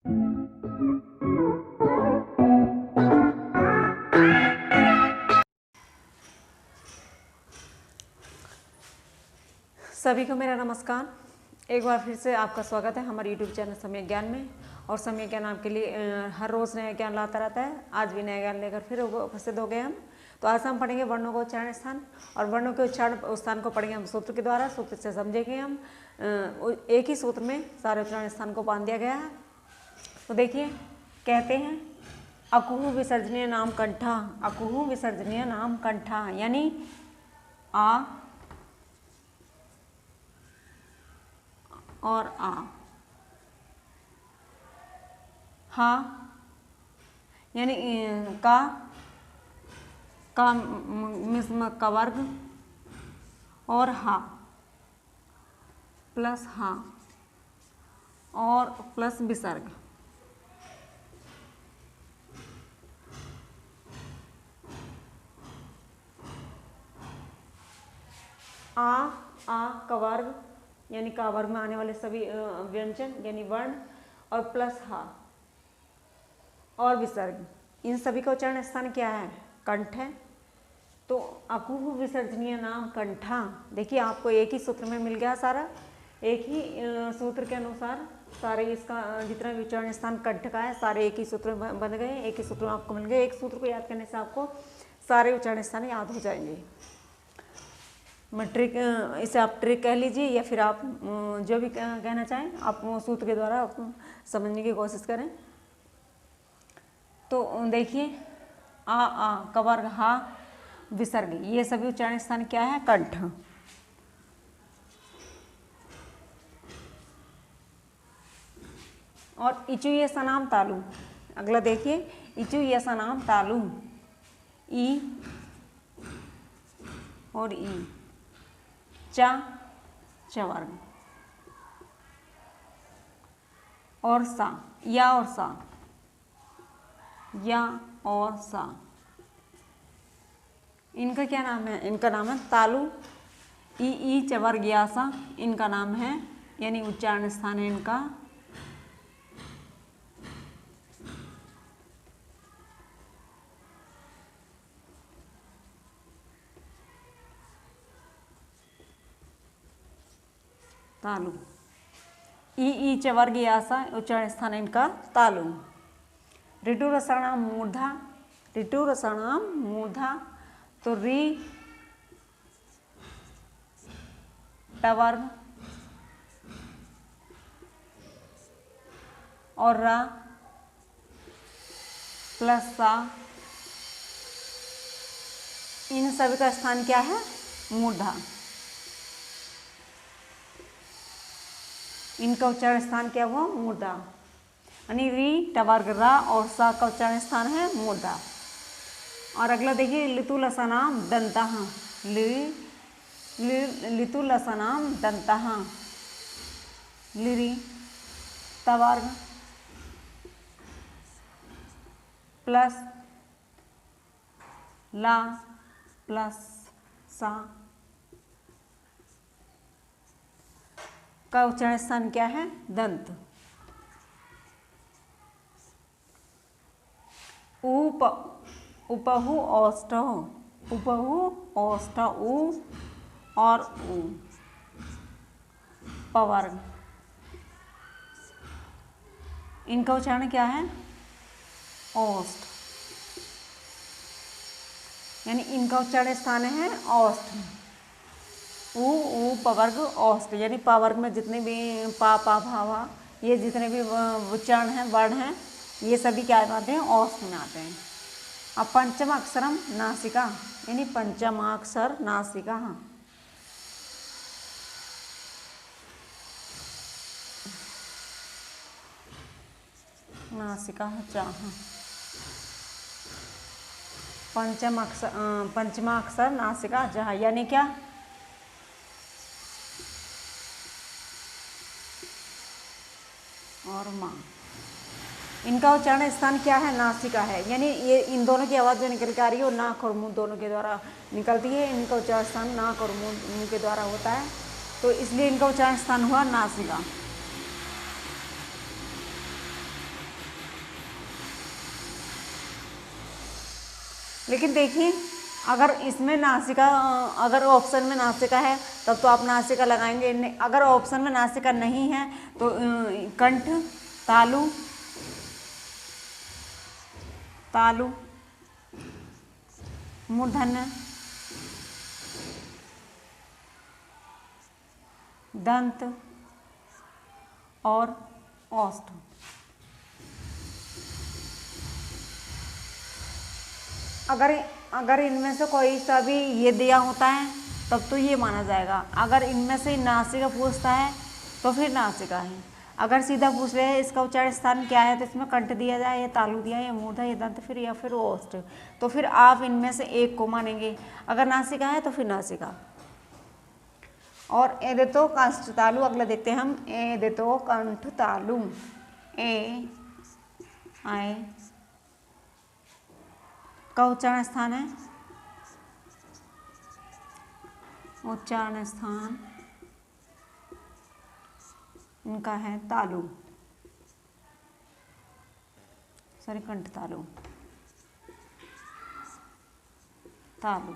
सभी को मेरा नमस्कार। एक बार फिर से आपका स्वागत है हमारे YouTube चैनल समय ज्ञान में। और समय ज्ञान आपके लिए हर रोज़ नया ज्ञान लाता रहता है। आज भी नया ज्ञान लेकर फिर उपस्थित हो गए हम। तो आज हम पढ़ेंगे वर्णों का उच्चारण स्थान, और वर्णों के उच्चारण स्थान को पढ़ेंगे हम सूत्र के द्वारा। सूत्र से समझेंगे हम, एक ही सूत्र में सारे उच्चारण स्थान को बांध दिया गया है। तो देखिए, कहते हैं अकुहु विसर्जनीय नाम कंठा। अकुहु विसर्जनीय नाम कंठा यानी आ और आ, हा यानी का वर्ग और हा प्लस हा और प्लस विसर्ग। आ का वर्ग यानी का वर्ग में आने वाले सभी व्यंजन यानी वर्ण, और प्लस हा और विसर्ग, इन सभी का उच्चारण स्थान क्या है? कंठ है। तो अकुहु विसर्जनीय नाम कंठा, देखिए आपको एक ही सूत्र में मिल गया सारा। एक ही सूत्र के अनुसार सारे इसका जितना भी उच्चारण स्थान कंठ का है सारे एक ही सूत्र में बन गए, एक ही सूत्र में आपको मिल गए। एक सूत्र को याद करने से आपको सारे उच्चारण स्थान याद हो जाएंगे। मैं ट्रिक, इसे आप ट्रिक कह लीजिए या फिर आप जो भी कहना चाहें आप सूत्र के द्वारा आप समझने की कोशिश करें। तो देखिए आ का वर्ग हा विसर्ग, ये सभी उच्चारण स्थान क्या है? कंठ। और इचु ये सनाम तालु, अगला देखिए इचु ये सनाम तालु, ई और ई, चा वर्ग और सा, या और सा, या और सा, इनका क्या नाम है? इनका नाम है तालु। ई च वर्ग या सा इनका नाम है, यानी उच्चारण स्थान है इनका तालु। ई च वर्ग या सा उच्चारण स्थान इनका तालु। ऋतु रसाणाम मूर्धा, ऋतु रसाणाम मूर्धा, तो री टवर्ग और रा प्लस सा, इन सभी का स्थान क्या है? मूर्धा। इनका उच्चारण स्थान क्या हुआ? मूर्धा। यानी री टवर्ग रा और सा का उच्चारण स्थान है मूर्धा। और अगला देखिए लितु लसनाम दंतः, लितु लसनाम दंतः, लिरी तवर्ग प्लस ला प्लस सा का उच्चारण स्थान क्या है? दंत। उपहु औष्ठः, उपहु औष्ठ उ और उ, पवर्ग, इनका उच्चारण क्या है? औष्ठ, यानी इनका उच्चारण स्थान है औष्ठ। उ पवर्ग औष्ठ, यानी पवर्ग में जितने भी पा भा ये जितने भी उच्चारण हैं वर्ण हैं ये सभी क्या आते हैं? औष्ठ में आते हैं। अब पंचम अक्षरम नासिका, यानी पंचमाक्षर नासिका, नासिका चाह, पंचमाक्षर नासिका जहाँ, यानी क्या? और माँ, इनका उच्चारण स्थान क्या है? नासिका है। यानी ये इन दोनों की आवाज़ जो निकल के आ रही है वो नाक और मुंह दोनों के द्वारा निकलती है। इनका उच्चारण स्थान नाक और मुंह के द्वारा होता है, तो इसलिए इनका उच्चारण स्थान हुआ नासिका। लेकिन देखिए अगर इसमें नासिका, अगर ऑप्शन में नासिका है तब तो आप नासिका लगाएंगे, अगर ऑप्शन में नासिका नहीं है तो कंठ, तालु, तालु, मूर्धन्य, दंत और औष्ठ। अगर इनमें से कोई सा भी ये दिया होता है तब तो ये माना जाएगा। अगर इनमें से नासिका पूछता है तो फिर नासिका है। अगर सीधा पूछ रहे हैं इसका उच्चारण स्थान क्या है तो इसमें कंठ दिया जाए, या तालु दिया, या मूर्धा, या दंत, फिर या फिर ओष्ठ, तो फिर आप इनमें से एक को मानेंगे। अगर नासिका है तो फिर नासिका। और ए देतो कंठ तालु, अगला देखते हैं हम। ए देतो कंठ तालु, ए आए का उच्चारण स्थान है, उच्चारण स्थान इनका है तालु, सॉरी कंठ तालु, तालु।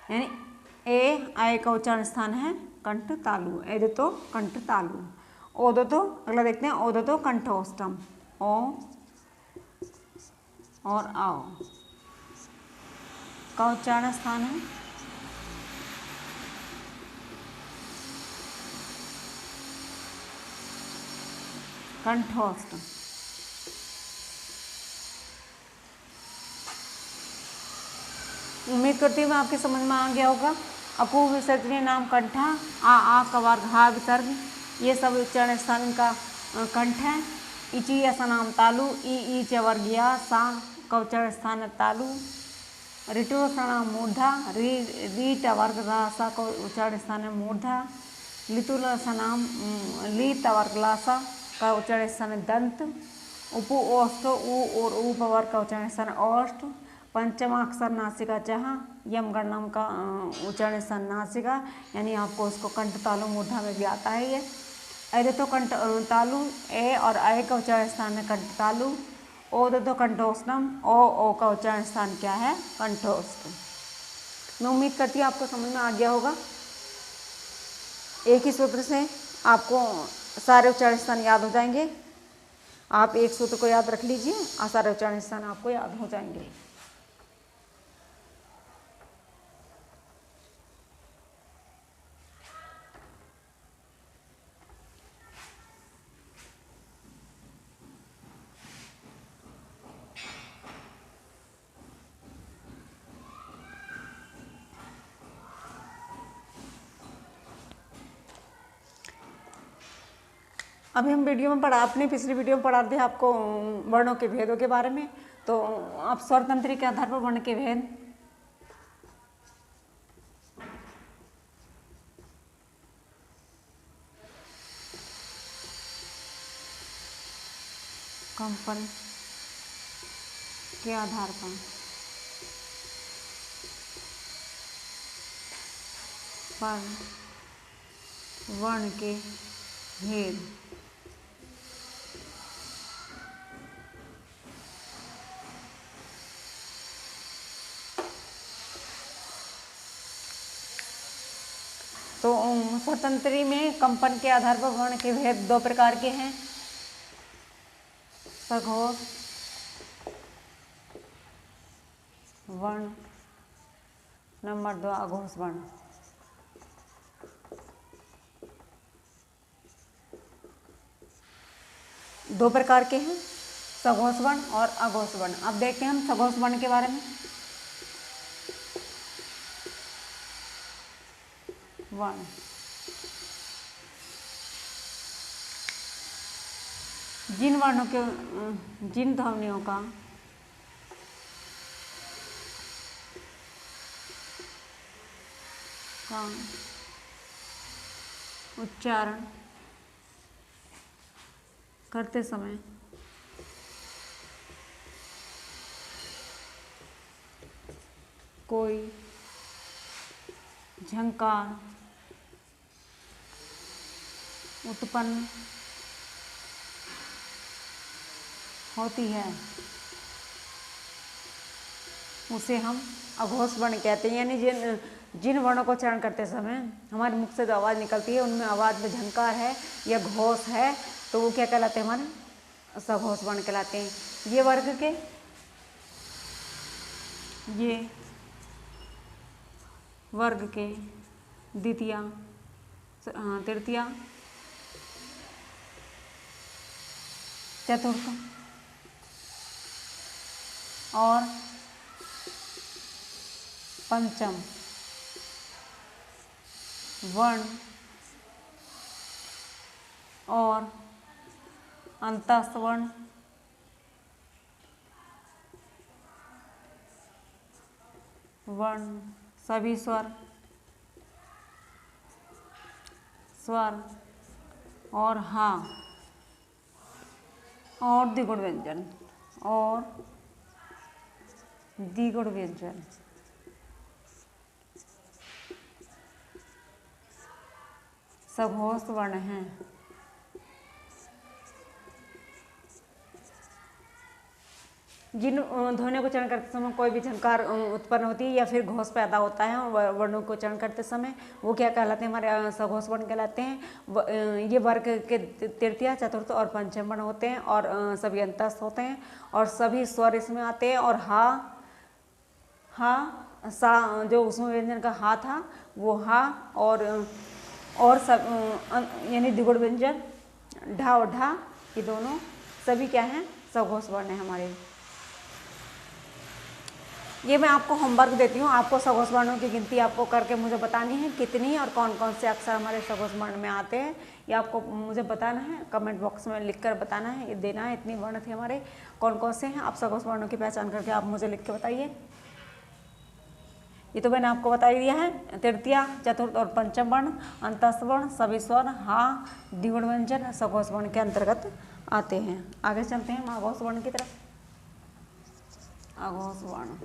यानी ए आए का उच्चारण स्थान है कंठ तालु, ए दो तो कंठ तालु। ओ दो तो अगला देखते हैं, ओ दो तो कंठोष्टम, ओ और आओ का उच्चारण स्थान है कंठोष्टम। उम्मीद करती हूँ आपके समझ में आ गया होगा। अपूर्व विसर्जनीय नाम कंठा, आ कवार घा विसर्ग, ये सब उच्चारण स्थान का कंठ है। इची ऐसा नाम तालु, ई चवर्गिया सा का उच्चारण स्थान तालु। ऋटु नाम मूर्धा, री टवर्ग सा का उच्चारण स्थान है मूर्धा। लितुल नाम ली टवर्ग लासा का उच्चारण स्थान है दंत। उपु ओष्ठ, उ और ऊ पवर का उच्चारण स्थान ओष्ठ। पंचमाक्षर नासिका जहाँ, यम गणनाम का उच्चारण स्थान नासिका, यानी आपको उसको कंठ तालु मूर्धा में भी आता है ये। ऐ तो कंठ तालु, ए और आय का उच्चारण स्थान है कंठ तालु। ओ दो कंठोष्टम, ओ का उच्चारण स्थान क्या है कंठोष्टम। मैं उम्मीद करती हूँ आपको समझ में आ गया होगा। एक ही सूत्र से आपको सारे उच्चारण स्थान याद हो जाएंगे। आप एक सूत्र को याद रख लीजिए और सारे उच्चारण स्थान आपको याद हो जाएंगे। अभी हम वीडियो में अपनी पिछली वीडियो में पढ़ा थे आपको वर्णों के भेदों के बारे में। तो आप स्वरतंत्री के आधार पर वर्ण के भेद, कंपन के आधार पर वर्ण के भेद तो स्वतंत्री में कंपन के आधार पर वर्ण के भेद दो प्रकार के हैं, सघोष वर्ण, नंबर 2 अघोष वर्ण। दो प्रकार के हैं, सघोष वर्ण और अघोष वर्ण। अब देखते हैं हम सघोष वर्ण के बारे में। वर्ण जिन वर्णों के, जिन ध्वनियों का उच्चारण करते समय कोई झंकार उत्पन्न होती है उसे हम अघोष वर्ण कहते हैं। यानी जिन वर्णों को उच्चारण करते समय हमारे मुख से जो आवाज़ निकलती है उनमें आवाज़ में झंकार है या घोष है, तो वो क्या कहलाते हैं, हमारे सघोष वर्ण कहलाते हैं। ये वर्ग के द्वितीय, तृतीय, चतुर्थ और पंचम वर्ण और अंतस्थ वर्ण सभी स्वर और हा और द्विगुण व्यंजन सघोष वर्ण हैं। जिन ध्वनियों को उच्चारण करते समय कोई भी झंकार उत्पन्न होती है या फिर घोष पैदा होता है वर्णों को उच्चारण करते समय, वो क्या कहलाते हैं, हमारे सघोष वर्ण कहलाते हैं। ये वर्ग के तृतीय, चतुर्थ और पंचम वर्ण होते हैं और सभी अंतस्थ होते हैं और सभी स्वर इसमें आते हैं। और हा सा जो उसमें व्यंजन का हा था वो हा और सब यानी द्विगुण व्यंजन ढा और ढा, ये दोनों सभी क्या हैं, सघोष वर्ण है हमारे। ये मैं आपको होमवर्क देती हूँ, आपको सघोष वर्णों की गिनती आपको करके मुझे बतानी है कितनी और कौन कौन से अक्षर हमारे सघोष वर्ण में आते हैं, ये आपको मुझे बताना है, कमेंट बॉक्स में लिखकर बताना है, ये देना है इतनी वर्ण थे हमारे, कौन कौन से हैं। आप सघोष वर्णों की पहचान करके आप मुझे लिख के बताइए। ये तो मैंने आपको बता दिया है, तृतीय, चतुर्थ और पंचम वर्ण, अंतस्थ वर्ण, सभी स्वर, हा, द्विगुण व्यंजन सघोष वर्ण के अंतर्गत आते हैं। आगे चलते हैं हम अघोष वर्ण की तरफ। अघोष वर्ण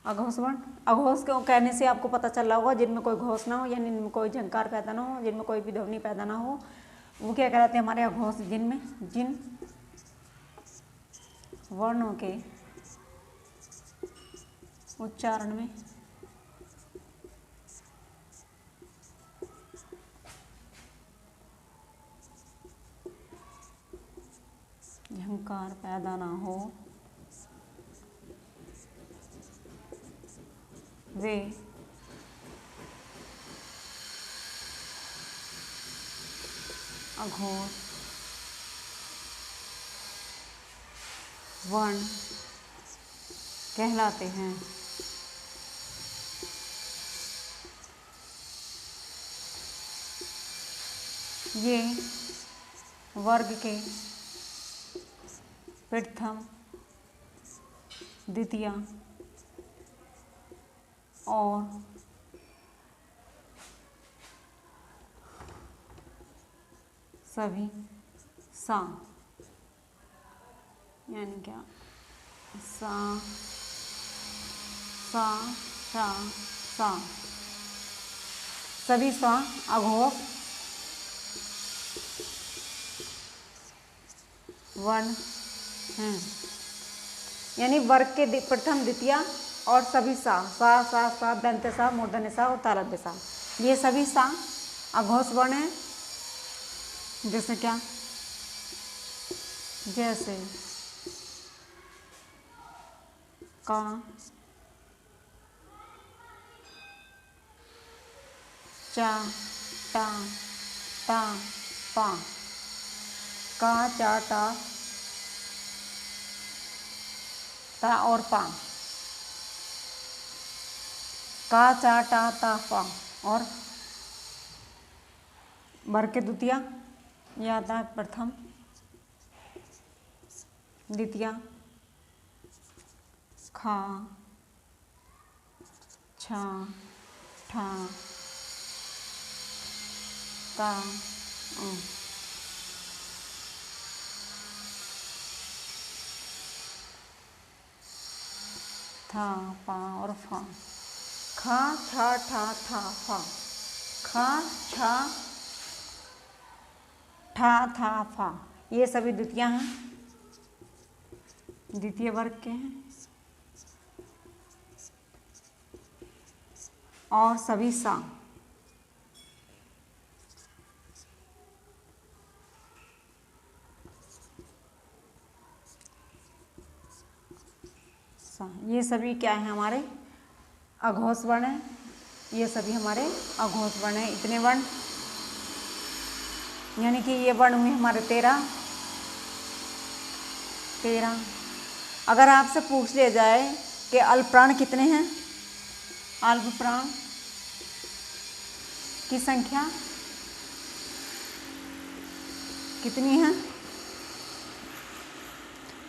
अघोष वर्ण, अघोष को कहने से आपको पता चल रहा होगा जिनमें कोई घोष ना हो, यानी जिनमें कोई झंकार पैदा ना हो, जिनमें कोई भी ध्वनि पैदा ना हो, वो क्या कहलाते हैं हमारे अघोष। जिन वर्णों के उच्चारण में झंकार पैदा ना हो वे अघोष वर्ण कहलाते हैं। ये वर्ग के प्रथम, द्वितीय और सभी सा, यानी क्या, सा सा शा सा, सभी सा अघोष वर्ण हैं। यानी वर्ग के प्रथम, द्वितीय और सभी सा दंत सा, मूर्धन्य सा और तालव्य सा, ये सभी सा अघोष वर्ण हैं। जैसे क्या, जैसे का, चा, टा, ता, पा, का, चा, ता और पा, का, चा, ता, पा। और वर्ग के द्वितीय ये आता है प्रथम, द्वितीय, खा, छा, ठा, ता, था, पा और फा। खा, छा, ठा, था, फा, खा, छा, ठा था फा, ये सभी द्वितीय हैं, द्वितीय वर्ग के हैं। और सभी सा, ये सभी क्या है हमारे अघोष वर्ण है, ये सभी हमारे अघोष वर्ण है। इतने वर्ण, यानी कि ये वर्ण हुए हमारे 13। अगर आपसे पूछ लिया जाए कि अल्प प्राण कितने हैं, अल्प प्राण की संख्या कितनी है,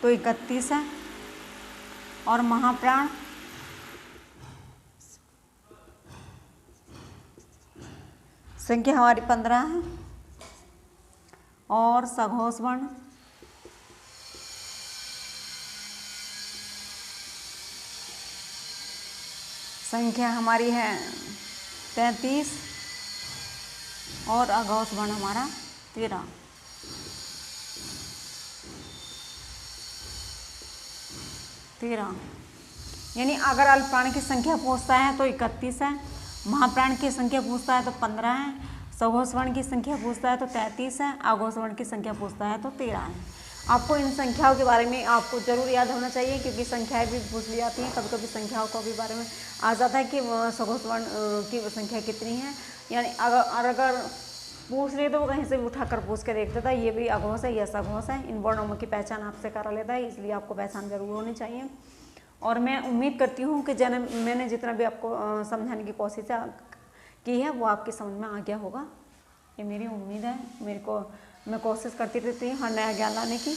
तो 31 है। और महाप्राण संख्या हमारी 15 है। और सघोष वर्ण संख्या हमारी है 33। और अघोष वर्ण हमारा 13। यानी अगर अल्प प्राण की संख्या पूछता है तो 31 है, महाप्राण की संख्या पूछता है तो 15 है, सघोष वर्ण की संख्या पूछता है तो 33 है, अघोष वर्ण की संख्या पूछता है तो 13 है। आपको इन संख्याओं के बारे में आपको जरूर याद होना चाहिए, क्योंकि संख्याएं भी पूछ ली जाती हैं। कभी कभी संख्याओं को भी बारे में आ जाता है कि सघोष वर्ण की संख्या कितनी है। यानी अगर पूछ ले तो वो कहीं से भी उठाकर पूछ के देख देता है, ये भी अघोष है, ये सघोष है। इन वर्णों की पहचान आपसे करा लेता है, इसलिए आपको पहचान जरूर होनी चाहिए। और मैं उम्मीद करती हूँ कि मैंने जितना भी आपको समझाने की कोशिश की है वो आपकी समझ में आ गया होगा, ये मेरी उम्मीद है। मैं कोशिश करती रहती हूँ हर नया ज्ञान लाने की।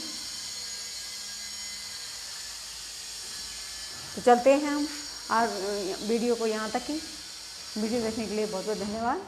तो चलते हैं हम आज वीडियो को यहाँ तक ही। वीडियो देखने के लिए बहुत बहुत धन्यवाद।